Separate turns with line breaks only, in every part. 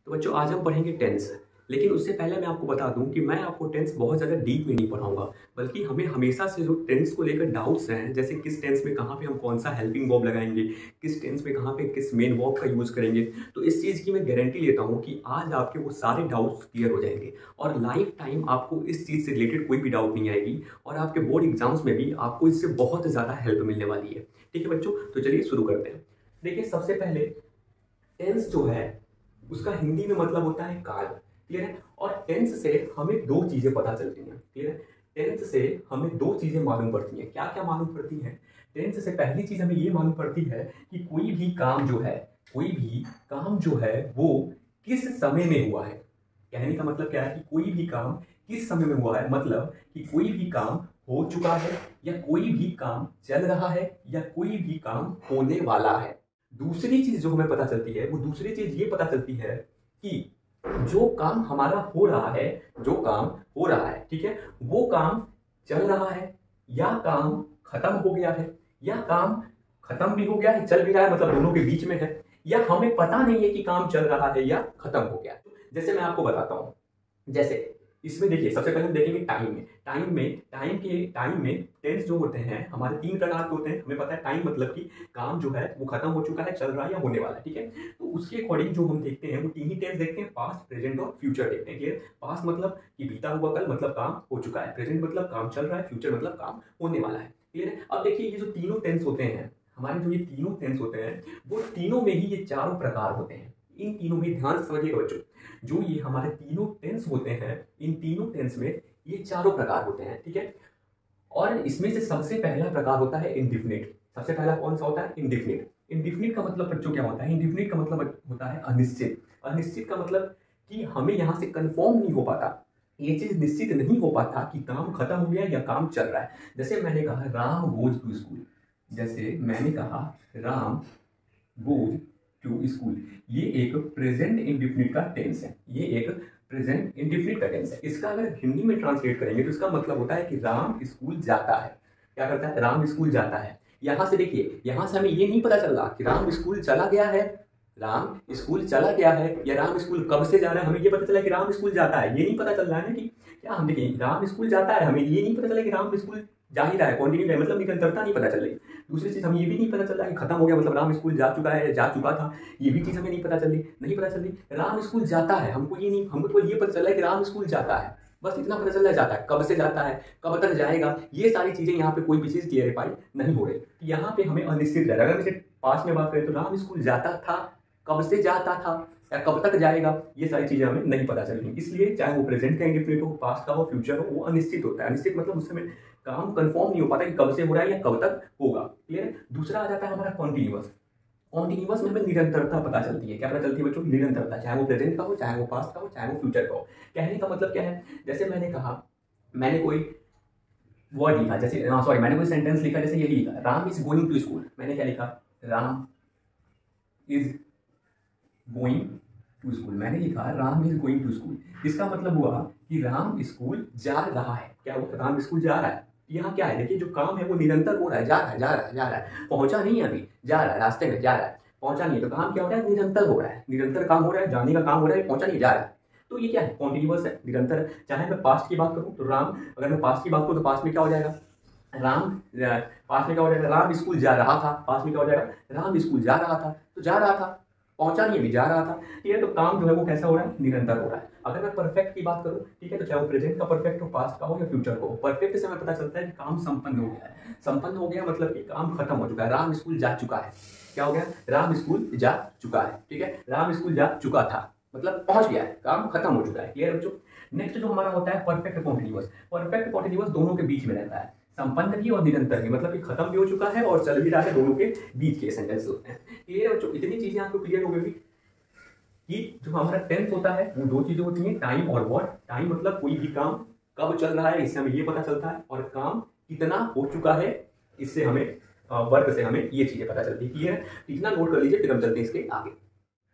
तो बच्चों आज हम पढ़ेंगे टेंस। लेकिन उससे पहले मैं आपको बता दूं कि मैं आपको टेंस बहुत ज़्यादा डीप में नहीं पढ़ाऊंगा, बल्कि हमें हमेशा से जो टेंस को लेकर डाउट्स हैं, जैसे किस टेंस में कहाँ पे हम कौन सा हेल्पिंग वर्ब लगाएंगे, किस टेंस में कहाँ पे किस मेन वर्ब का यूज़ करेंगे, तो इस चीज़ की मैं गारंटी लेता हूँ कि आज आपके वो सारे डाउट्स क्लियर हो जाएंगे और लाइफ टाइम आपको इस चीज़ से रिलेटेड कोई भी डाउट नहीं आएगी और आपके बोर्ड एग्जाम्स में भी आपको इससे बहुत ज़्यादा हेल्प मिलने वाली है। ठीक है बच्चों, तो चलिए शुरू करते हैं। देखिए सबसे पहले टेंस जो है उसका हिंदी में मतलब होता है काल। क्लियर है। और टेंस से हमें दो चीजें पता चलती हैं। क्लियर है। टेंस से हमें दो चीजें मालूम पड़ती हैं। क्या क्या मालूम पड़ती है? टेंस से पहली चीज हमें ये मालूम पड़ती है कि कोई भी काम जो है वो किस समय में हुआ है। कहने का मतलब क्या है कि कोई भी काम किस समय में हुआ है, मतलब कि कोई भी काम हो चुका है या कोई भी काम चल रहा है या कोई भी काम होने वाला है। दूसरी चीज जो हमें पता चलती है वो दूसरी चीज ये पता चलती है कि जो काम हमारा हो रहा है, ठीक है, वो काम चल रहा है या काम खत्म हो गया है, या काम खत्म भी हो गया है, चल भी रहा है, मतलब दोनों के बीच में है, या हमें पता नहीं है कि काम चल रहा है या खत्म हो गया है। जैसे मैं आपको बताता हूं, जैसे इसमें देखिए सबसे पहले हम देखेंगे टाइम में टेंस जो होते हैं हमारे तीन प्रकार के होते हैं। हमें पता है टाइम मतलब कि काम जो है वो खत्म हो चुका है, चल रहा है या होने वाला है। ठीक है, तो उसके अकॉर्डिंग जो हम देखते हैं वो तीन ही टेंस देखते हैं, पास्ट, प्रेजेंट और फ्यूचर देखते हैं। क्लियर। पास्ट मतलब कि बीता हुआ कल, मतलब काम हो चुका है। प्रेजेंट मतलब काम चल रहा है। फ्यूचर मतलब काम होने वाला है। क्लियर है। अब देखिए ये जो तीनों टेंस होते हैं, हमारे जो ये तीनों टेंस होते हैं वो तीनों में ही ये चारों प्रकार होते हैं। इन तीनों में ध्यान से समझिएगा बच्चों, जो ये हमारे तीनों टेंस होते हैं, इन तीनों टेंस में ये चारों प्रकार होते हैं। ठीक है। और इसमें से सबसे पहला प्रकार होता है इंडिफिनिट। सबसे पहला कौन सा होता है? इंडिफिनिट। इंडिफिनिट का मतलब बच्चों क्या होता है? इंडिफिनिट का मतलब होता है अनिश्चित। अनिश्चित का मतलब कि हमें यहां से कंफर्म नहीं हो पाता, ये चीज निश्चित नहीं हो पाता कि काम खत्म हो गया या काम चल रहा है। जैसे मैंने कहा Ram goes to school, to school, ये एक प्रेजेंट इंडिफिनिट का टेंस है। इसका अगर हिंदी में ट्रांसलेट करेंगे तो इसका मतलब होता है कि राम स्कूल जाता है। क्या करता है? राम स्कूल जाता है। यहां से देखिए, यहां से हमें ये नहीं पता चल रहा कि राम स्कूल चला गया है, या राम स्कूल कब से जा रहा है। हमें ये पता चला कि राम स्कूल जाता है, ये नहीं पता चल रहा है ना कि क्या, हम देखिए राम स्कूल जाता है, हमें ये नहीं पता चला कि राम स्कूल जा ही रहा है, कंटिन्यू है, मतलब निरंतरता नहीं पता चल रही। दूसरी चीज हमें ये भी नहीं पता चल रहा कि खत्म हो गया, मतलब राम स्कूल जा चुका है, जा चुका था, ये भी चीज हमें नहीं पता चल रही। राम स्कूल जाता है, हमको तो ये पता चल रहा है कि राम स्कूल जाता है, बस इतना पता चल रहा है। जाता है, कब से जाता है, कब तक जाएगा, ये सारी चीजें यहाँ पे कोई भी चीज क्लियरिफाई नहीं हो रही। यहाँ पे हमें अनिश्चित रहेगा। अगर इसे पास्ट में बात करें तो राम स्कूल जाता था, कब से जाता था या कब तक जाएगा, ये सारी चीजें हमें नहीं पता चल रही। इसलिए चाहे वो प्रेजेंट का इंडिफिनिट हो, पास्ट का हो, फ्यूचर हो, वो अनिश्चित होता है। अनिश्चित मतलब उसमें काम कंफर्म नहीं हो पाता कि कब से हो रहा है या कब तक होगा। क्लियर है। दूसरा आ जाता है हमारा कॉन्टिन्यूअस। कॉन्टिन्यूअस में हमें निरंतरता पता चलती है। क्या पता चलती है बच्चों? निरंतरता, चाहे वो प्रेजेंट का हो, चाहे वो पास्ट का हो, चाहे वो फ्यूचर का हो। कहने का मतलब क्या है? जैसे मैंने कहा, मैंने कोई वर्ड लिखा, मैंने कोई सेंटेंस लिखा, जैसे ये लिखा Ram is going to school. मैंने क्या लिखा? Ram is going to school. मैंने लिखा Ram is going to school. इसका मतलब हुआ कि राम स्कूल जा रहा है। क्या हुआ? राम स्कूल जा रहा है। यहाँ क्या है? देखिए जो काम है वो निरंतर हो रहा है, जा रहा है, पहुंचा नहीं है अभी, जा रहा है, रास्ते में जा रहा है, पहुंचा नहीं है। तो काम क्या हो रहा है? निरंतर हो रहा है, निरंतर काम हो रहा है, जाने का काम हो रहा है, पहुंचा नहीं, जा रहा है। तो ये क्या है? कॉन्टिन्यूअस है, निरंतर है। चाहे मैं पास्ट की बात करूँ तो अगर मैं पास्ट की बात करूँ तो पास्ट में क्या हो जाएगा? राम स्कूल जा रहा था। पास्ट में क्या हो जाएगा? राम स्कूल जा रहा था, तो जा रहा था, पहुंचा नहीं अभी, जा रहा था। ठीक है, तो काम जो है वो कैसा हो रहा है? निरंतर हो रहा है। अगर मैं परफेक्ट की बात करूं, ठीक है, तो चाहे वो प्रेजेंट का परफेक्ट हो, पास्ट का हो या फ्यूचर का हो, परफेक्ट से हमें पता चलता है कि काम संपन्न हो गया है। संपन्न हो गया मतलब कि काम खत्म हो चुका है, राम स्कूल जा चुका है। क्या हो गया? राम स्कूल जा चुका है। ठीक है, राम स्कूल जा चुका था मतलब पहुंच गया है, काम खत्म हो चुका है। क्लियर बच्चों। नेक्स्ट जो हमारा होता है परफेक्ट कॉन्टिन्यूअस। परफेक्ट कॉन्टिन्यूअस दोनों के बीच में रहता है, संपन्न भी और निरंतर भी, मतलब कि खत्म भी हो चुका है और चल भी रहा है, दोनों के बीच के सेंटेंस होते हैं। क्लियर बच्चों। इतनी चीजें आपको क्लियर हो गई कि जो हमारा टेंस होता है वो दो चीजें होती हैं, टाइम और वर्क। टाइम मतलब कोई भी काम कब चल रहा है, इससे हमें ये पता चलता है, और काम कितना हो चुका है, इससे हमें वर्क से हमें ये चीजें पता चलती है। क्लियर है। इतना नोट कर लीजिए, फिर हम चलते हैं इसके आगे।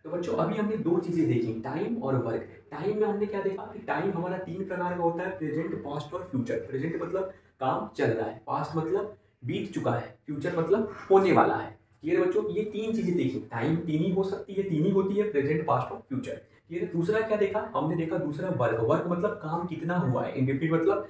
तो बच्चों अभी हमने दो चीजें देखी, टाइम और वर्क। टाइम में हमने क्या देखा कि टाइम हमारा तीन प्रकार का होता है, प्रेजेंट, पास्ट और फ्यूचर। प्रेजेंट मतलब काम चल रहा है, पास्ट मतलब बीत चुका है, फ्यूचर मतलब होने वाला है। क्लियर बच्चों। ये तीन चीजें देखी। टाइम तीन ही हो सकती है, तीन ही होती है, प्रेजेंट, पास्ट और फ्यूचर। ये दूसरा क्या देखा हमने, देखा दूसरा वर्क। वर्क मतलब काम कितना हुआ है, इंडेफिनिट मतलब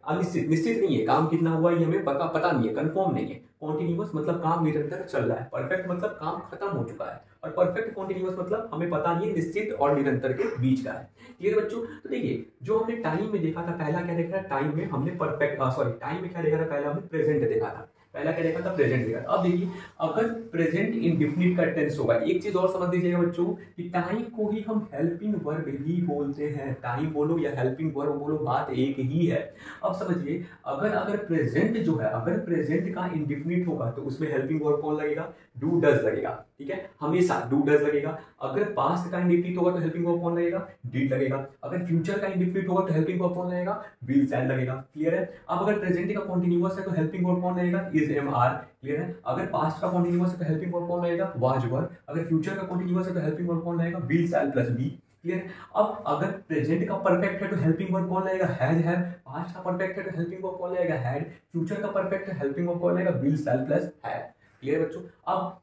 अनिश्चित, निश्चित नहीं है काम कितना हुआ है, ये हमें पता नहीं है, कंफर्म नहीं है। कॉन्टिन्यूअस मतलब काम निरंतर चल रहा है। परफेक्ट मतलब काम खत्म हो चुका है। और परफेक्ट कॉन्टिन्यूअस मतलब हमें पता नहीं है, निश्चित और निरंतर के बीच का है। क्लियर बच्चों? तो देखिए जो हमने टाइम में देखा था, पहला क्या देखा था टाइम में हमने टाइम में क्या देखा था, पहला हमने प्रेजेंट देखा था। पहला क्या देखा था, प्रेजेंट देखा था। अब देखिए अगर प्रेजेंट इंडेफिनिट का टेंस होगा, एक चीज और समझ लीजिएगा बच्चों कि टाइम को ही हम हेल्पिंग वर्ब भी बोलते हैं। टाइम बोलो या हेल्पिंग वर्ब बोलो, बात एक ही है। अब समझिए अगर प्रेजेंट जो है, अगर प्रेजेंट का इंडेफिनिट होगा तो उसमें हेल्पिंग वर्ब कौन लगेगा, डू डज लगेगा। ठीक है, हमेशा डू डज लगेगा। अगर पास्ट का इंडेफिनिट होगा तो हेल्पिंग वर्ब कौन लगेगा, डिड लगेगा। अगर फ्यूचर का इंडेफिनिट होगा तो हेल्पिंग वर्ब कौन लगेगा, विल शैल लगेगा। क्लियर है? अब अगर प्रेजेंट का कॉन्टिन्यूअस है तो हेल्पिंग वर्ब कौन लगेगा, इज एम आर। क्लियर है? अगर पास्ट का कॉन्टिन्यूअस है तो हेल्पिंग वर्ब कौन लगेगा, वाज वर। अगर फ्यूचर का कॉन्टिन्यूअस है तो हेल्पिंग वर्ब कौन लगेगा, will shall plus be. Clear है? अब अगर प्रेजेंट का परफेक्ट है तो हेल्पिंग वर्ब कौन लगेगा, हैज हैव। पास्ट का परफेक्ट है तो हेल्पिंग वर्ब कौन लगेगा, हैड। फ्यूचर का परफेक्ट है हेल्पिंग वर्ब कौन लगेगा, will shall plus have. Clear बच्चों? अब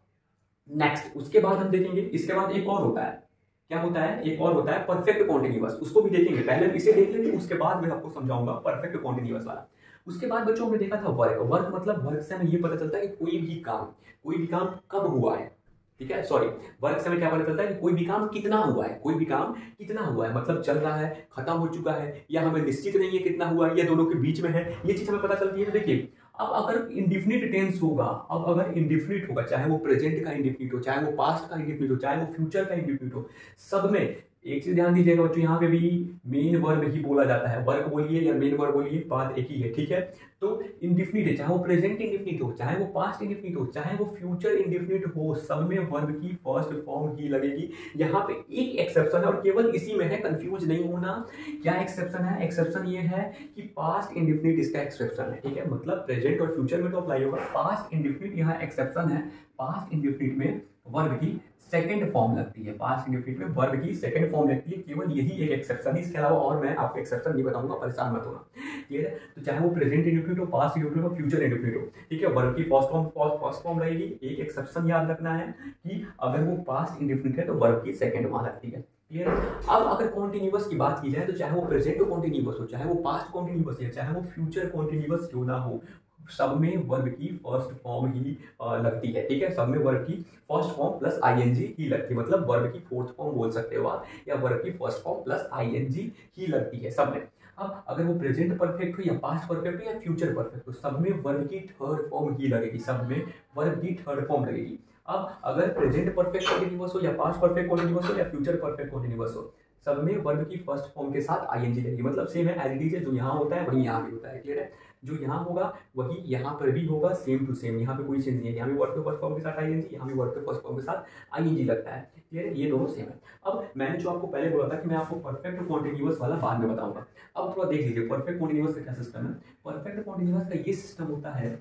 नेक्स्ट उसके बाद हम देखेंगे, इसके बाद एक और होता है, क्या होता है, एक और होता है परफेक्ट कॉन्टिन्यूअस। उसको भी देखेंगे, पहले इसे देख लेंगे, उसके बाद मैं आपको समझाऊंगा परफेक्ट कॉन्टिन्यूअस वाला। उसके बाद बच्चों हमने देखा था वर्क। वर्क मतलब वर्क से हमें ये पता चलता है कि कोई भी काम कब हुआ है। ठीक है, सॉरी, वर्क से हमें क्या पता चलता है कि कोई भी काम कितना हुआ है, कोई भी काम कितना हुआ है, मतलब चल रहा है, खत्म हो चुका है, या हमें निश्चित नहीं है कितना हुआ है, या दोनों के बीच में है, ये चीज हमें पता चलती है। तो देखिए अब अगर इंडिफिनिट टेंस होगा, अब अगर इंडिफिनिट होगा, चाहे वो प्रेजेंट का इंडिफिनिट हो, चाहे वो पास्ट का इंडिफिनिट हो, चाहे वो फ्यूचर का इंडिफिनिट हो, सब में एक चीज ध्यान दीजिएगा बच्चों, यहाँ पे भी मेन वर्ब ही बोला जाता है। वर्क बोलिए या मेन वर्ब बोलिए, बात एक ही है। ठीक है, तो इंडिफिनिट है, चाहे वो प्रेजेंट इंडिफिनिट हो, चाहे वो पास्ट इंडिफिनिट हो, चाहे वो फ्यूचर इंडिफिनिट हो, सब में वर्ब की फर्स्ट फॉर्म ही लगेगी। यहाँ पे एक एक्सेप्शन है और केवल इसी में है, कंफ्यूज नहीं होना। क्या एक्सेप्शन है? एक्सेप्शन ये है कि पास्ट इंडिफिनिट इसका एक्सेप्शन है। ठीक है, मतलब प्रेजेंट और फ्यूचर में तो अप्लाई होगा, पास्ट इंडिफिनिट यहाँ एक्सेप्शन है। पास्ट इंडिफिनिट में वर्ब की सेकंड फॉर्म लगती है, पास्ट इंडेफिनिट में वर्ब की सेकंड फॉर्म लगती है, केवल यही एक एक्सेप्शन है। इसके अलावा और मैं आपको एक्सेप्शन नहीं बताऊंगा, परेशान मत होना। क्लियर है? तो चाहे वो प्रेजेंट इंडेफिनिट हो, पास्ट इंडेफिनिट हो, फ्यूचर इंडेफिनिट हो, ठीक है, वर्ब की फर्स्ट फॉर्म रहेगी। एक एक्सेप्शन याद रखना है कि अगर वो पास्ट इंडेफिनिट है तो वर्ब की सेकंड वहां लगती है। क्लियर है? अब अगर कॉन्टिन्यूअस की बात की जाए तो चाहे वो प्रेजेंट कॉन्टिन्यूअस हो, चाहे वो पास्ट कॉन्टिन्यूअस है, चाहे वो फ्यूचर कॉन्टिन्यूअस क्यों ना हो, सब में वर्ब की फर्स्ट फॉर्म ही लगती है। ठीक है, सब में वर्ब की फर्स्ट फॉर्म प्लस आईएनजी ही लगती है, मतलब वर्ब की फोर्थ फॉर्म बोल सकते हो आप, या वर्ब की फर्स्ट फॉर्म प्लस आईएनजी ही लगती है सब में। अब अगर वो प्रेजेंट परफेक्ट हो या पास्ट परफेक्ट हो या फ्यूचर परफेक्ट हो, सब में वर्ब की थर्ड फॉर्म ही लगेगी, सब में वर्ब की थर्ड फॉर्म लगेगी। अब अगर प्रेजेंट परफेक्ट कॉन्टिन्यूअस हो या पास्ट परफेक्ट कॉन्टिन्यूअस हो या फ्यूचर परफेक्ट कॉन्टिन्यूअस हो, सब में वर्ब की फर्स्ट फॉर्म के साथ आईएनजी लगेगी, मतलब सेम है एज इट इज है, जो यहाँ होता है वही यहाँ भी होता है। क्लियर है? जो यहाँ होगा वही यहाँ पर भी होगा, सेम टू सेम, यहाँ पे कोई चेंज नहीं है। यहाँ भी वर्ब के फर्स्ट फॉर्म के साथ आईएनजी, यहाँ भी वर्ब के फर्स्ट फॉर्म के साथ आईएनजी लगता है। क्लियर है? ये दोनों सेम है। अब मैंने जो आपको पहले बोला था कि मैं आपको परफेक्ट कॉन्टिन्यूअस वाला बाद में बताऊंगा, अब थोड़ा देख लीजिए परफेक्ट कॉन्टिन्यूअस का क्या सिस्टम है। परफेक्ट कॉन्टिन्यूअस का ये सिस्टम होता है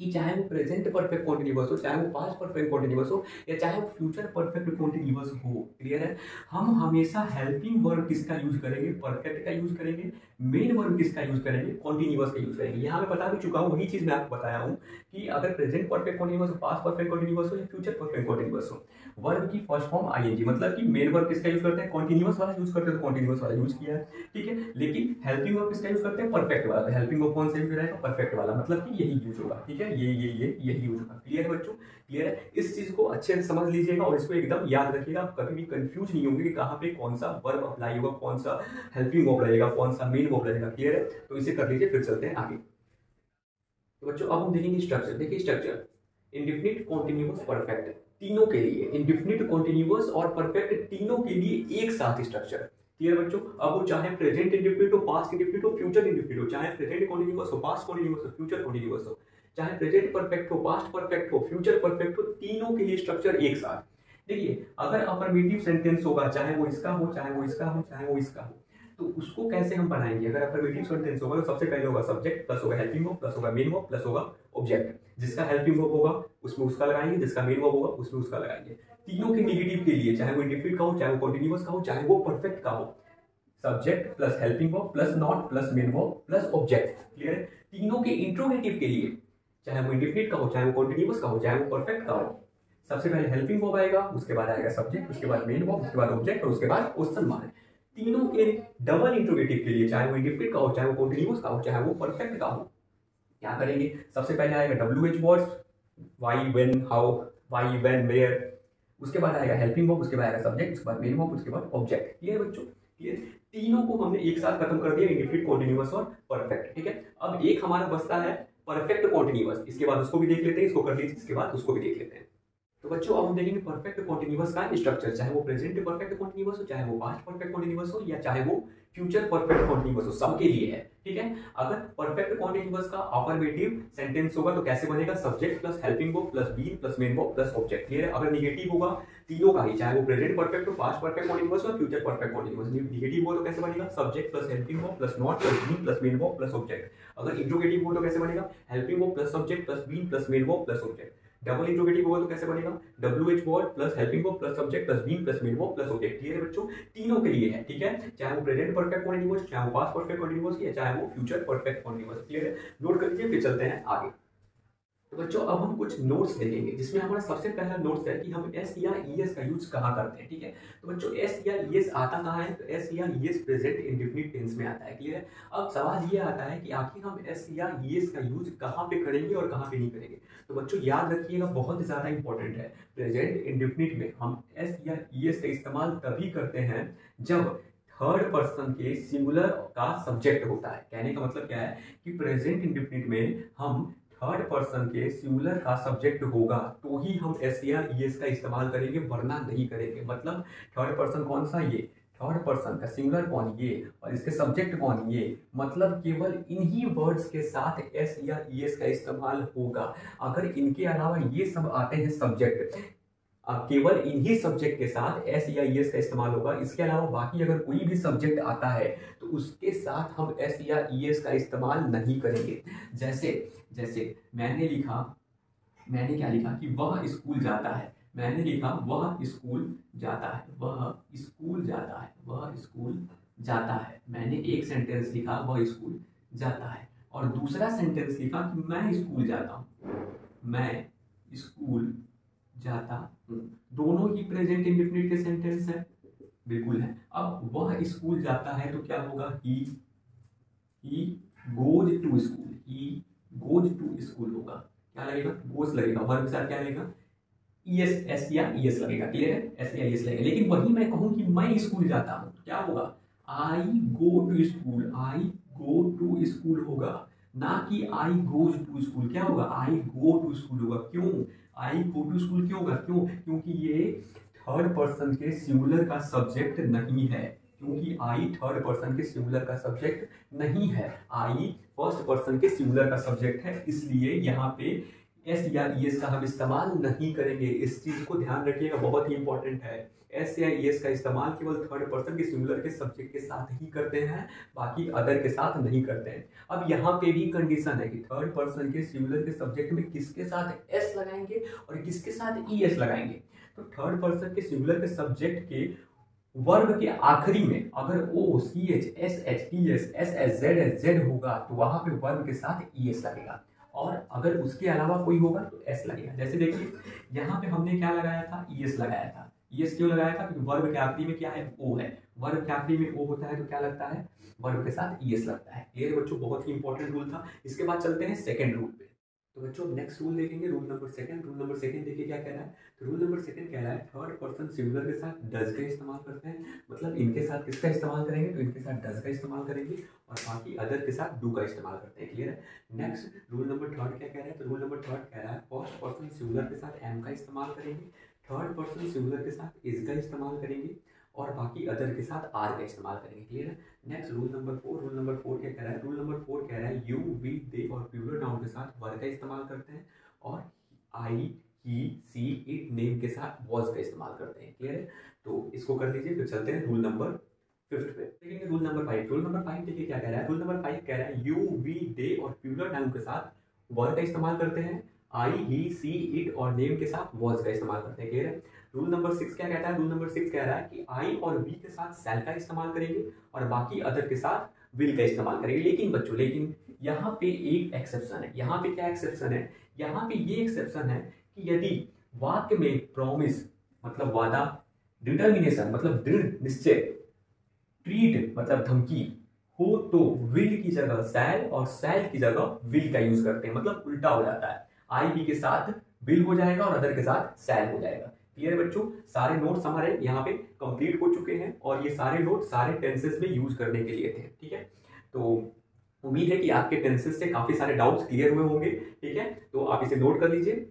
कि चाहे वो प्रेजेंट परफेक्ट कॉन्टिन्यूअस हो, चाहे वो पास्ट परफेक्ट कॉन्टिन्यूअस हो, या चाहे वो फ्यूचर परफेक्ट कॉन्टिन्यूअस हो। क्लियर है? हम हमेशा हेल्पिंग वर्ब किसका यूज करेंगे, परफेक्ट का यूज करेंगे। मेन वर्ब किसका यूज करेंगे, कॉन्टिन्यूअस का यूज करेंगे। यहाँ मैं बता भी चुका हूँ, वही चीज मैं आपको बताया हूँ कि अगर प्रेजेंट परफेक्ट कॉन्टिन्यूअस हो, पास्ट परफेक्ट कॉन्टिन्यूअस हो या फ्यूचर परफेक्ट कॉन्टिन्यूअस हो, वर्ब की फर्स्ट फॉर्म आईएनजी, मतलब कि मेन वर्ब किसका यूज करते हैं, कॉन्टिन्यूअस वाला यूज करते हैं, तो कॉन्टिन्यूअस वाला यूज किया है। ठीक है, लेकिन हेल्पिंग वर्ब किसका यूज करते हैं, परफेक्ट वाला। तो हेल्पिंग वर्ब कौन सा यूज रहेगा, परफेक्ट वाला, मतलब कि यही यूज होगा। ठीक है, ये यही यूज होगा। क्लियर है बच्चों? क्लियर है? इस चीज को अच्छे से समझ लीजिएगा और इसको एकदम याद रखिएगा, कभी भी कंफ्यूज नहीं होंगे कि कहाँ पे कौन सा वर्ब अप्लाई होगा, कौन सा हेल्पिंग वर्ब रहेगा, कौन सा मेन वर्ब रहेगा। क्लियर है? तो इसे कर लीजिए, फिर चलते हैं आगे। तो बच्चों अब हम देखेंगे स्ट्रक्चर। देखिए स्ट्रक्चर, इंडेफिनिट, कॉन्टिन्यूअस, परफेक्ट, तीनों के लिए, इंडेफिनिट, कॉन्टिन्यूअस और परफेक्ट तीनों के लिए एक साथ स्ट्रक्चर। क्लियर बच्चों? अब वो चाहे प्रेजेंट इंडेफिनिट हो, पास्ट इंडेफिनिट हो, फ्यूचर इंडेफिनिट हो, चाहे प्रेजेंट कॉन्टिन्यूअस हो, पास्ट कॉन्टिन्यूअस हो, फ्यूचर कॉन्टिन्यूअस हो, चाहे प्रेजेंट परफेक्ट हो, पास्ट परफेक्ट हो, फ्यूचर परफेक्ट हो, तीनों के लिए स्ट्रक्चर एक साथ। देखिए अगर अफर्मेटिव सेंटेंस होगा, चाहे वो इसका हो, चाहे वो इसका हो, चाहे वो इसका हो, तो उसको कैसे हम बनाएंगे। अगर अफर्मेटिव सेंटेंस होगा तो सबसे पहले होगा सब्जेक्ट, प्लस होगा हेल्पिंग वर्ब, प्लस होगा मेन वर्ब, प्लस होगा ऑब्जेक्ट। जिसका हेल्पिंग वर्ब होगा उसमें उसका लगाएंगे, जिसका मेन वर्ब होगा उसमें उसका लगाएंगे। तीनों के नेगेटिव के लिए, चाहे वो इंडेफिनिट का हो, चाहे वो कॉन्टिन्यूअस का हो, चाहे वो परफेक्ट का हो, subject plus helping verb plus not plus main verb plus object. Clear है? तीनों के इंट्रोगेटिव के लिए, चाहे वो इंडेफिनिट का हो, चाहे वो कॉन्टिन्यूअस का हो, चाहे वो परफेक्ट का हो, सबसे पहले हेल्पिंग वर्ब आएगा, उसके बाद आएगा सब्जेक्ट, उसके बाद मेन वर्ब, उसके बाद ऑब्जेक्ट और उसके बाद क्वेश्चन मार्क। तीनों के डबल इंट्रोगेटिव के लिए, चाहे वो इंडेफिनिट का हो, चाहे वो कॉन्टिन्यूअस का हो, चाहे वो परफेक्ट का हो, क्या करेंगे? सबसे पहले आएगा WH words, why, when, how, why, when, where, उसके बाद आएगा हेल्पिंग वर्ब, उसके बाद आएगा सब्जेक्ट, उसके बाद मेन वर्ब, उसके बाद ऑब्जेक्ट। क्लियर बच्चों? क्लियर? तीनों को हमने एक साथ खत्म कर दिया, इंडेफिनिट, कॉन्टिन्यूअस और परफेक्ट। ठीक है, अब एक हमारा बचता है परफेक्ट कॉन्टिन्यूअस, इसके बाद उसको भी देख लेते हैं, इसको कर लीजिए, इसके बाद उसको भी देख लेते हैं। तो बच्चों अब हम देखेंगे परफेक्ट कॉन्टिन्यूअस का स्ट्रक्चर, चाहे वो प्रेजेंट परफेक्ट कॉन्टिन्यूअस हो, चाहे वो पास्ट परफेक्ट कॉन्टिन्यूअस हो, या चाहे वो फ्यूचर परफेक्ट कॉन्टिन्यूअस हो, सबके लिए है। ठीक है, अगर परफेक्ट कॉन्टिन्यूअस का अफर्मेटिव सेंटेंस होगा तो कैसे बनेगा? Subject plus helping verb plus been plus main verb plus object. Clear है? अगर निगेटिव होगा तीनों का ही, चाहे वो प्रेजेंट परफेक्ट हो, पास्ट परफेक्ट कॉन्टिन्यूअस हो, फ्यूचर परफेक्ट कॉन्टिन्यूअस, निगेटिव हो तो कैसे बनेगा? Subject plus helping verb plus not plus been plus main verb plus object. अगर इंट्रोगेटिव हो तो कैसे बनेगा? Helping verb plus subject plus been plus main verb plus object. Double interrogative होगा तो कैसे बनेगा? WH word plus helping verb plus subject plus been plus main verb plus object. Clear है बच्चों? तीनों के लिए है। ठीक है, चाहे वो प्रेजेंट परफेक्ट कॉन्टिन्यूअस, चाहे वो पास्ट परफेक्ट कॉन्टिन्यूअस, या चाहे वो फ्यूचर परफेक्ट कॉन्टिन्यूअस। क्लियर है? नोट कर लीजिए, फिर चलते हैं आगे। तो बच्चों अब हम कुछ नोट्स देखेंगे, जिसमें हमारा सबसे पहला नोट्स है कि हम एस या ईएस का यूज कहाँ करते हैं। ठीक है, तो बच्चों एस या ईएस आता कहाँ है? तो एस या ईएस प्रेजेंट इंडेफिनिट टेंस में आता है। क्लियर है? अब सवाल ये आता है कि आखिर हम एस या ईएस का यूज कहाँ पे करेंगे और कहाँ पे नहीं करेंगे। तो बच्चों याद रखिएगा, बहुत ज्यादा इंपॉर्टेंट है। प्रेजेंट इंडेफिनिट में हम एस या ईएस का इस्तेमाल तभी करते हैं जब थर्ड पर्सन के सिंगुलर का सब्जेक्ट होता है। कहने का मतलब क्या है कि प्रेजेंट इंडेफिनिट में हम थर्ड पर्सन के सिंगुलर का सब्जेक्ट होगा तो ही हम एस या ईएस का इस्तेमाल करेंगे, वरना नहीं करेंगे। मतलब थर्ड पर्सन कौन सा? ये थर्ड पर्सन का सिंगुलर कौन? ये, और इसके सब्जेक्ट कौन? ये। मतलब केवल इन्हीं वर्ड्स के साथ एस या ईएस का इस्तेमाल होगा। अगर इनके अलावा ये सब आते हैं सब्जेक्ट, केवल इन्हीं सब्जेक्ट के साथ एस या ईएस का इस्तेमाल होगा। इसके अलावा बाकी अगर कोई भी सब्जेक्ट आता है तो उसके साथ हम एस या ईएस का इस्तेमाल नहीं करेंगे। जैसे जैसे मैंने क्या लिखा कि वह स्कूल जाता है। मैंने लिखा वह स्कूल जाता है, वह स्कूल जाता है, वह स्कूल जाता है। मैंने एक सेंटेंस लिखा वह स्कूल जाता है, और दूसरा सेंटेंस लिखा कि मैं स्कूल जाता हूँ, मैं स्कूल जाता हूँ। दोनों ही प्रेजेंट इंडेफिनिट के सेंटेंस है, बिल्कुल है। अब वह स्कूल जाता है तो क्या होगा? He goes to school, he goes to school होगा। क्या लगेगा? गोज लगेगा। वर्ब के साथ क्या लगेगा? ईएस, एस या ईएस लगेगा। क्लियर है? एस या ईएस लगेगा। लेकिन वही मैं कहूं कि मैं स्कूल जाता हूं तो क्या होगा? I go to school, I go to school होगा, ना कि आई गोज टू स्कूल। क्या होगा? आई गो टू स्कूल होगा। क्यों आई गो टू स्कूल क्यों होगा? क्यों? क्योंकि ये थर्ड पर्सन के सिंगुलर का सब्जेक्ट नहीं है। क्योंकि आई थर्ड पर्सन के सिंगुलर का सब्जेक्ट नहीं है, आई फर्स्ट पर्सन के सिंगुलर का सब्जेक्ट है, इसलिए यहाँ पे एस या ईएस का हम इस्तेमाल नहीं करेंगे। इस चीज को ध्यान रखिएगा, बहुत ही इंपॉर्टेंट है। एस या ईएस का इस्तेमाल केवल थर्ड पर्सन के सिंगुलर के सब्जेक्ट के साथ ही करते हैं, बाकी अदर के साथ नहीं करते हैं। अब यहाँ पे भी कंडीशन है कि थर्ड पर्सन के सिंगुलर के सब्जेक्ट में किसके साथ एस लगाएंगे और किसके साथ ईएस लगाएंगे। तो थर्ड पर्सन के सिंगुलर के सब्जेक्ट के वर्ब के आखिरी में अगर O C H S H T S S S Z होगा तो वहां पे वर्ब के साथ ईएस लगेगा, और अगर उसके अलावा कोई होगा तो एस लगेगा। जैसे देखिए यहाँ पे हमने क्या लगाया था? ईएस लगाया था। ईएस क्यों लगाया था? क्योंकि वर्ब के आखिरी में क्या है? ओ है। वर्ब के आखिरी में ओ होता है तो क्या लगता है? वर्ब के साथ ईएस लगता है। ये बच्चों बहुत ही इंपॉर्टेंट रूल था। इसके बाद चलते हैं सेकेंड रूल पे। तो बच्चों नेक्स्ट रूल देखेंगे, rule number second. Rule number second देखिए क्या कह रहा है। तो रूल नंबर सेकंड कह रहा है थर्ड पर्सन सिंगुलर के साथ डज का इस्तेमाल करते हैं। मतलब इनके साथ किसका इस्तेमाल करेंगे? तो इनके साथ डज का इस्तेमाल करेंगे, और बाकी अदर के साथ डू का इस्तेमाल करते हैं। क्लियर है? नेक्स्ट रूल नंबर थर्ड क्या कह रहा है? तो रूल नंबर थर्ड कह रहा है फर्स्ट पर्सन सिंगुलर के साथ एम का इस्तेमाल करेंगे, थर्ड पर्सन सिंगुलर के साथ इज का इस्तेमाल करेंगे, और बाकी अदर के साथ आर का इस्तेमाल करेंगे। क्लियर है? Next rule number four. Rule number four क्या कह रहा है? रूल नंबर फोर कह रहा है यू वी दे और प्लूरल नाउन के साथ वर का इस्तेमाल करते हैं, और आई ही सी इट नेम के साथ वॉज का इस्तेमाल करते हैं। क्लियर है? तो इसको कर लीजिए, फिर चलते हैं रूल नंबर फिफ्थ पे। देखेंगे rule number five. Rule number five देखिए क्या कह रहा है। रूल नंबर फाइव कह रहा है यू वी दे और प्लूरल नाउन के साथ वर का इस्तेमाल करते हैं, आई ही सी इट और नेम के साथ वॉज का इस्तेमाल करते हैं। क्लियर है? रूल नंबर सिक्स क्या कहता है? रूल नंबर सिक्स कह रहा है कि आई और वी के साथ शैल का इस्तेमाल करेंगे, और बाकी अदर के साथ विल का इस्तेमाल करेंगे। लेकिन बच्चों लेकिन यहाँ पे एक एक्सेप्शन है। यहाँ पे क्या एक्सेप्शन है? यहाँ पे ये एक्सेप्शन है कि यदि वाक्य में प्रॉमिस मतलब वादा, डिटर्मिनेशन मतलब दृढ़ निश्चय, ट्रीट मतलब धमकी हो तो विल की जगह शैल और शैल की जगह विल का यूज करते हैं, मतलब उल्टा हो जाता है। आई बी के साथ विल हो जाएगा और अदर के साथ शैल हो जाएगा। क्लियर है बच्चों? सारे नोट्स हमारे यहाँ पे कंप्लीट हो चुके हैं और ये सारे नोट सारे टेंसेस में यूज करने के लिए थे। ठीक है, तो उम्मीद है कि आपके टेंसेस से काफी सारे डाउट्स क्लियर हुए होंगे। ठीक है, तो आप इसे नोट कर लीजिए।